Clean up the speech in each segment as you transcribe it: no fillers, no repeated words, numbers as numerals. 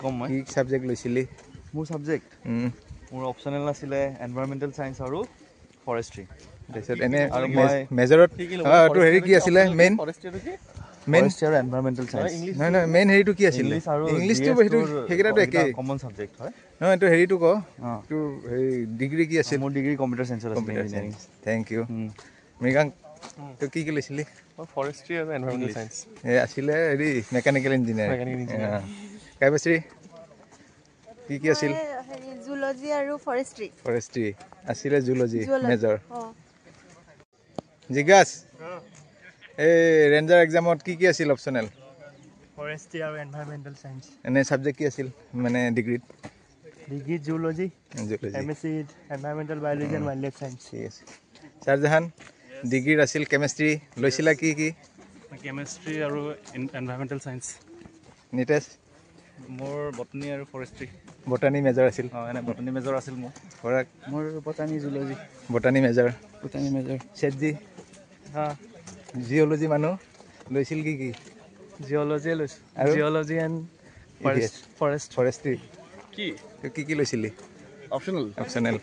কম মই কি সাবজেক্ট লৈছিলি মোৰ সাবজেক্ট মোৰ অপচনেল আছিলে এনভাইৰনমেন্টাল সায়েন্স আৰু ফৰেষ্ট্ৰি তাৰপিছত এনে আৰু মই মেজৰত তো হেৰি কি আছিলে মেইন ফৰেষ্ট্ৰি আৰু এনভাইৰনমেন্টাল সায়েন্স নহয় নহয় মেইন হেৰিটো কি আছিলে ইংলিছটো সেইটো সেইকেইটাটো একেই কমন সাবজেক্ট হয় নহয় এইটো হেৰিটো ক তোৰ হেৰি ডিগ্ৰী কি আছিল মোৰ ডিগ্ৰী কম্পিউটাৰ সায়েন্সত আছিল ইঞ্জিনিয়াৰিং থেংক ইউ মৃগাং তো কি লৈছিলি ফৰেষ্ট্ৰি আৰু এনভাইৰনমেন্টাল সায়েন্স এই আছিলে হেৰি মেকানিকেল ইঞ্জিনিয়াৰিং কাইবশ্ৰী কি আছিল হেৰি জুলজি আৰু ফৰেষ্ট্ৰি আছিলে জুলজি মেজৰ জিজ্ঞাস এই ৰেঞ্জাৰ এক্সামত কি আছিল অপচনেল ফৰেষ্ট্ৰি আৰু এনভাইৰনমেন্টাল সায়েন্স এনে সাবজেক্ট কি আছিল মানে ডিগ্ৰীত degree zoology MSc environmental biology and wildlife science ঠিক আছে শাহজাহান ডিগ্ৰীত আছিল কেমেষ্ট্ৰি লৈছিলা কি কেমেষ্ট্ৰি আৰু এনভাইৰনমেন্টাল সায়েন্স নিতেশ মোৰ বটনী আৰু ফৰেষ্ট্ৰি বটানী মেজৰ আছিল এনে বটনী মেজৰ আছিল মোৰ বটানী জুলজি বটানী মেজৰ ছেটজি জিঅ'লজি মানুহ লৈছিল কি জিঅ'লজিয়ে লৈছোঁ আৰু জিঅ'লজি এণ্ড ফৰেষ্ট্ৰি কি লৈছিলি অপচনেল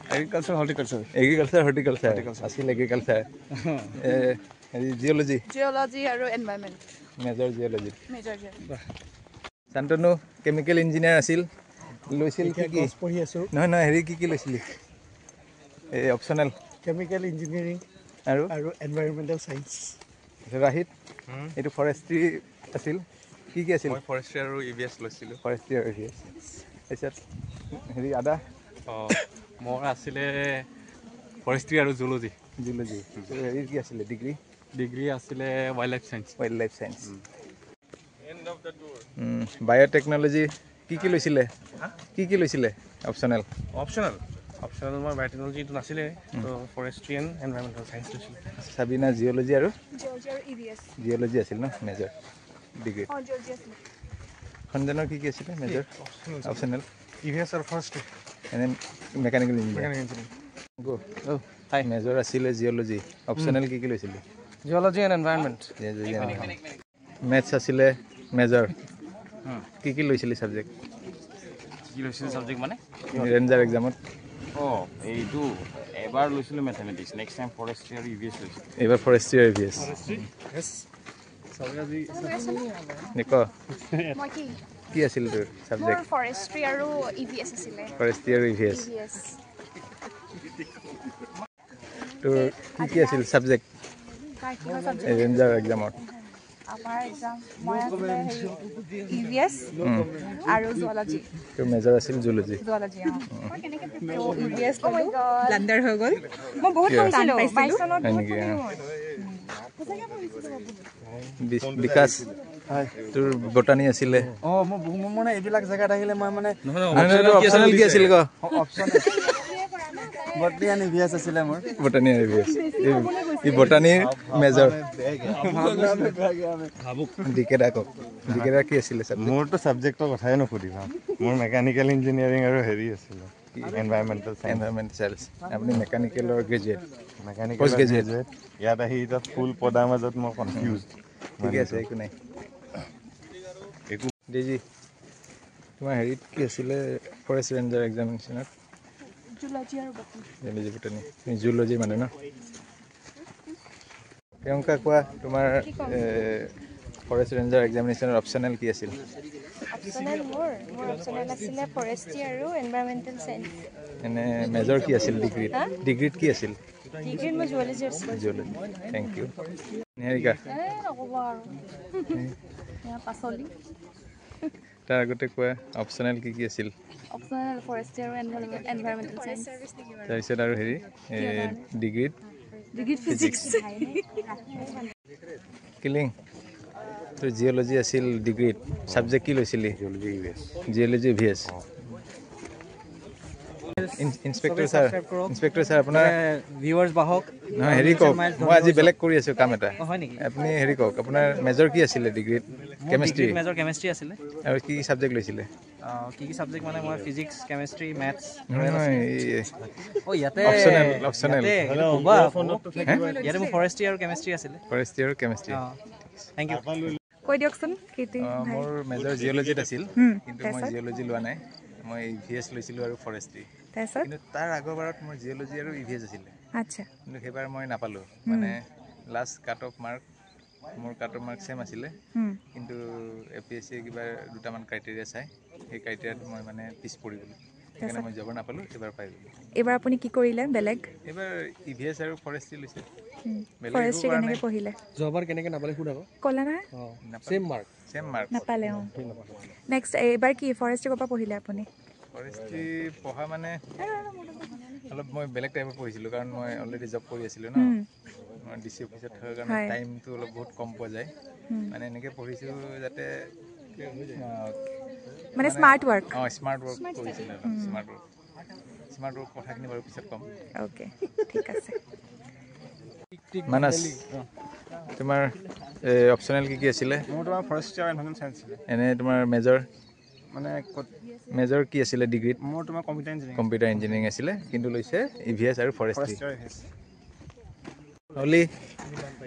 এগ্ৰিকালচাৰ আছিল এগ্ৰিকালচাৰ হেৰি জিঅ'লজি আৰু environment major geology Shantanu chemical engineer আছিল লৈছিল কি পঢ়ি আছোঁ নহয় হেৰি কি লৈছিলি এই অপচনেল কেমিকেল ইঞ্জিনিয়াৰিং আৰু এনভাইৰনমেন্টাল সায়েন্স ৰাহিত এইটো ফৰেষ্ট্ৰি আছিল কি আছিল মই ফৰেষ্ট্ৰি আৰু ইভিএছ লৈছিলোঁ ফৰেষ্ট্ৰি আৰু ইভিএছ তাৰপিছত হেৰি আদা মোৰ আছিলে ফৰেষ্ট্ৰি আৰু জুলজি হেৰি কি আছিলে ডিগ্ৰী আছিলে ৱাইল্ড লাইফ সায়েন্স বায়'টেকনলজি কি লৈছিলে অপচনেল মই বায়'টেকনলজিটো নাছিলে তো ফৰেষ্ট্ৰি এণ্ড এনভাইৰনমেন্টাল সায়েন্স লৈছিলোঁ চাবিনা জিঅ'লজি আৰু জিঅ'লজি আছিল ন মেজৰ ডিগ্ৰী সঞ্জনৰ কি আছিলে মেজৰ অপচনেল ইভিএছ আৰু ফৰেষ্ট্ৰি এনে মেকানিকেল ইঞ্জিনিয়াৰিং মেজৰ আছিলে জিঅ'লজি অপচনেল কি লৈছিলে জিঅ'লজি এণ্ড এনভাইৰনমেন্ট মেথছ আছিলে মেজৰ কি লৈছিলি ছাবজেক্ট মানে ৰেঞ্জাৰ এক্সামত এইটো এবাৰ লৈছিলোঁ মেথমেটিক্স নেক্সট টাইম ফৰেষ্ট্ৰি আৰু ইভিএছ লৈছিলোঁ এইবাৰ ফৰেষ্ট্ৰি আৰু ইভিএছ কি আছিল তোৰ ছাবজেক্ট ফৰেষ্ট্ৰি আৰু ইভিএছ আছিলে তোৰ কি আছিল ছাবজেক্ট ৰেঞ্জাৰ এক্সামত আমাৰ এক্সাম মই আছিলে ইভিএছ আৰু জুলজি তোৰ মেজৰ আছিল জুলজি ইভিএছ ব্লাণ্ডাৰ হৈ গ'ল মই বহুত পঢ়িছিলোঁ 22 চনত বিকাশ তোৰ বটানী আছিলে মোৰ মানে এইবিলাক জেগাত আহিলে মই মানে অপচনেল কি আছিল বটানী এণ্ড ইভিএছ আছিলে মোৰ বটানী আৰু ইভিএছ এই বটানীৰ মেজৰ ডিকেডা কি আছিলে মোৰতো ছাবজেক্টৰ কথাই নুসুধিবা মোৰ মেকানিকেল ইঞ্জিনিয়াৰিং আৰু হেৰি আছিলে এনভাইৰনমেন্টাল সায়েন্স আপুনি মেকানিকেলৰ গ্ৰেজুৱেট ইয়াত আহি এতিয়া ফুল পদাৰ মাজত মই কনফিউজ ঠিক আছে একো নাই ডিজি তোমাৰ হেৰিত কি আছিলে ফৰেষ্ট ৰেঞ্জাৰ এক্সামিনেশ্যনত জুলজি মানে ন প্ৰিয়ংকা কোৱা তোমাৰ ফৰেষ্ট ৰেঞ্জাৰ এক্সামিনেশ্যনৰ অপচনেল কি আছিল মোৰ অপচনেল আছিলে ফৰেষ্ট্ৰি আৰু এনভাইৰনমেন্টাল সায়েন্স এনে মেজৰ কি আছিল ডিগ্ৰীত কি আছিল ডিগ্ৰীত মই জুলজি আছিলে থেংক ইউ নিহাৰিকা নক'ব আৰু পাচলি তাৰ আগতে কোৱা অপচনেল কি আছিল অপচনেল ফৰেষ্ট্ৰি আৰু এনভাইৰনমেন্টাল সায়েন্স তাৰপিছত আৰু হেৰি ডিগ্ৰীত ফিজিক্স কিলিং তোৰ জিঅ'লজি আছিল ডিগ্ৰীত ছাবজেক্ট কি লৈছিলি জিঅ'লজি ইভিএছ ইনস্পেক্টৰ ছাৰ আপোনাৰ ভিউৱাৰ্ছ বাহক নহয় হেৰি কওক মই আজি বেলেগ কৰি আছোঁ কাম এটা আপুনি হেৰি কওক আপোনাৰ মেজৰ কি আছিলে ডিগ্ৰীত কেমেষ্ট্ৰি আছিলে আৰু কি ছাবজেক্ট লৈছিলে কি ছাবজেক্ট মানে মই ফিজিক্স কেমেষ্ট্ৰি মেথছ অপচনেল ইয়াতে মোৰ ফৰেষ্ট্ৰি আৰু কেমেষ্ট্ৰি আছিলে ফৰেষ্ট্ৰি আৰু কেমেষ্ট্ৰি থেংক ইউ কৈ দিয়কচোন কীৰ্তি ভাই মোৰ মেজৰ জিঅ'লজিত আছিল কিন্তু মই জিঅ'লজি লোৱা নাই মই ইভিএছ লৈছিলোঁ আৰু ফৰেষ্ট্ৰি তাৰপিছত কিন্তু তাৰ আগৰবাৰত মোৰ জিঅ'লজি আৰু ইভিএছ আছিলে আচ্ছা কিন্তু সেইবাৰ মই নাপালোঁ মানে লাষ্ট কাট অফ মাৰ্ক মোৰ কাট অফ মাৰ্ক ছেম আছিলে কিন্তু APSC কিবা দুটামান ক্ৰাইটেৰিয়া চাই সেই ক্ৰাইটেৰিয়াত মই মানে পিছ পৰি গ'লোঁ সেইকাৰণে মই যাব নাপালোঁ এইবাৰ পাই গ'লোঁ এইবাৰ আপুনি কি কৰিলে বেলেগ এইবাৰ ইভিএছ আৰু ফৰেষ্ট্ৰি লৈছোঁ ফৰেষ্ট্ৰি কেনেকৈ পঢ়িলে যোৱাবাৰ কেনেকৈ নাপালে সুধা ক'লে নহয় ছেম মাৰ্ক নাপালে অঁ নেক্সট এইবাৰ কি ফৰেষ্ট্ৰি ক'ৰ পৰা পঢ়িলে আপুনি ফৰেষ্ট্ৰি পঢ়া মানে অলপ মই বেলেগ টাইপৰ পঢ়িছিলোঁ কাৰণ মই অলৰেডি জব কৰি আছিলোঁ ন মই DC অফিচত থকাৰ কাৰণে টাইমটো অলপ বহুত কম পোৱা যায় মানে এনেকৈ পঢ়িছোঁ যাতে মানে স্মাৰ্ট ৱৰ্ক অঁ স্মাৰ্ট ৱৰ্ক কৰিছিলোঁ স্মাৰ্ট ৱৰ্ক কথাখিনি বাৰু পিছত ক'ম অ'কে ঠিক আছে মানস তোমাৰ অপশ্যনেল কি আছিলে মোৰ তোমাৰ ফৰেষ্ট্ৰি আৰু এনভাইৰনমেণ্ট চায়েন্স আছিলে এনে তোমাৰ মেজৰ মানে মেজৰ কি আছিলে ডিগ্ৰীত মোৰ তোমাৰ কম্পিউটাৰ ইঞ্জিনিয়াৰিং আছিলে কিন্তু লৈছে ইভিএছ আৰু ফৰেষ্ট্ৰি ইঞ্জিনিয়াৰিং অলি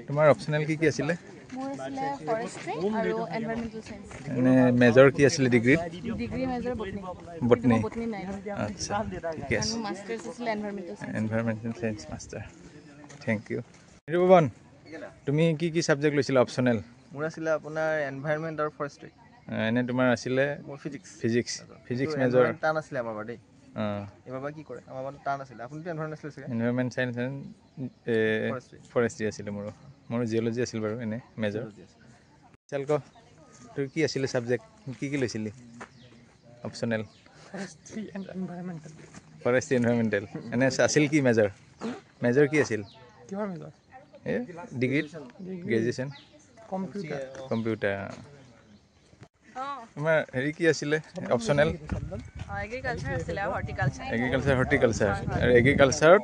তোমাৰ অপশ্যনেল কি আছিলে মোৰ আছিলে ফৰেষ্ট্ৰি আৰু এনভাইৰনমেণ্টেল চায়েন্স এনে মেজৰ কি আছিলে ডিগ্ৰীত ডিগ্ৰী মেজৰ বটনী বটনী নাই আচ্ছা ঠিকে আছে মাষ্টাৰ্ছ আছিলে environmental science environmental science master thank you Ripuban তুমি কি ছাবজেক্ট লৈছিলা অপশ্যনেল মোৰ আছিলে আপোনাৰ এনভাইৰনমেণ্ট আৰু ফৰেষ্ট্ৰি এনে তোমাৰ আছিলে মোৰ ফিজিক্স মেজৰ টান আছিলে আমাৰ বাৰু দেই অঁ এইবাৰ বা কি কৰে আমাৰ মানে টান আছিলে আপুনিতো এনভাইৰনমেণ্ট আছিলে চাগে এনভাইৰনমেণ্ট চায়েন্স এণ্ড ফৰেষ্ট্ৰি আছিলে মোৰ জিঅ'লজি আছিল বাৰু এনে মেজৰ চালক তোৰ কি আছিলে ছাবজেক্ট কি লৈছিলি অপশ্যনেল ফৰেষ্ট্ৰি এনভাইৰনমেণ্টেল এনে আছিল কি মেজৰ কি আছিল কিহৰ মেজৰ এই ডিগ্ৰীত গ্ৰেজুৱেশ্যন কম্পিউটাৰ তোমাৰ হেৰি কি আছিলে অপশ্যনেল এগ্ৰিকালচাৰ আছিলে আৰু হৰ্টিকালচাৰ আৰু এগ্ৰিকালচাৰত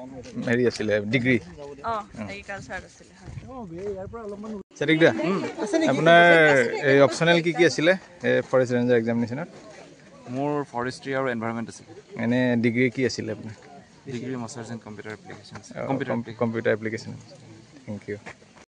হেৰি আছিলে ডিগ্ৰী এগ্ৰিকালচাৰ আছিলে চাৰিক দা আপোনাৰ এই অপশ্যনেল কি আছিলে ফৰেষ্ট ৰেঞ্জাৰ এক্সামিনেশ্যনত মোৰ ফৰেষ্ট্ৰি আৰু এনভাইৰনমেণ্ট আছিলে এনে ডিগ্ৰী কি আছিলে আপোনাৰ degree masters in computer application computer application thank U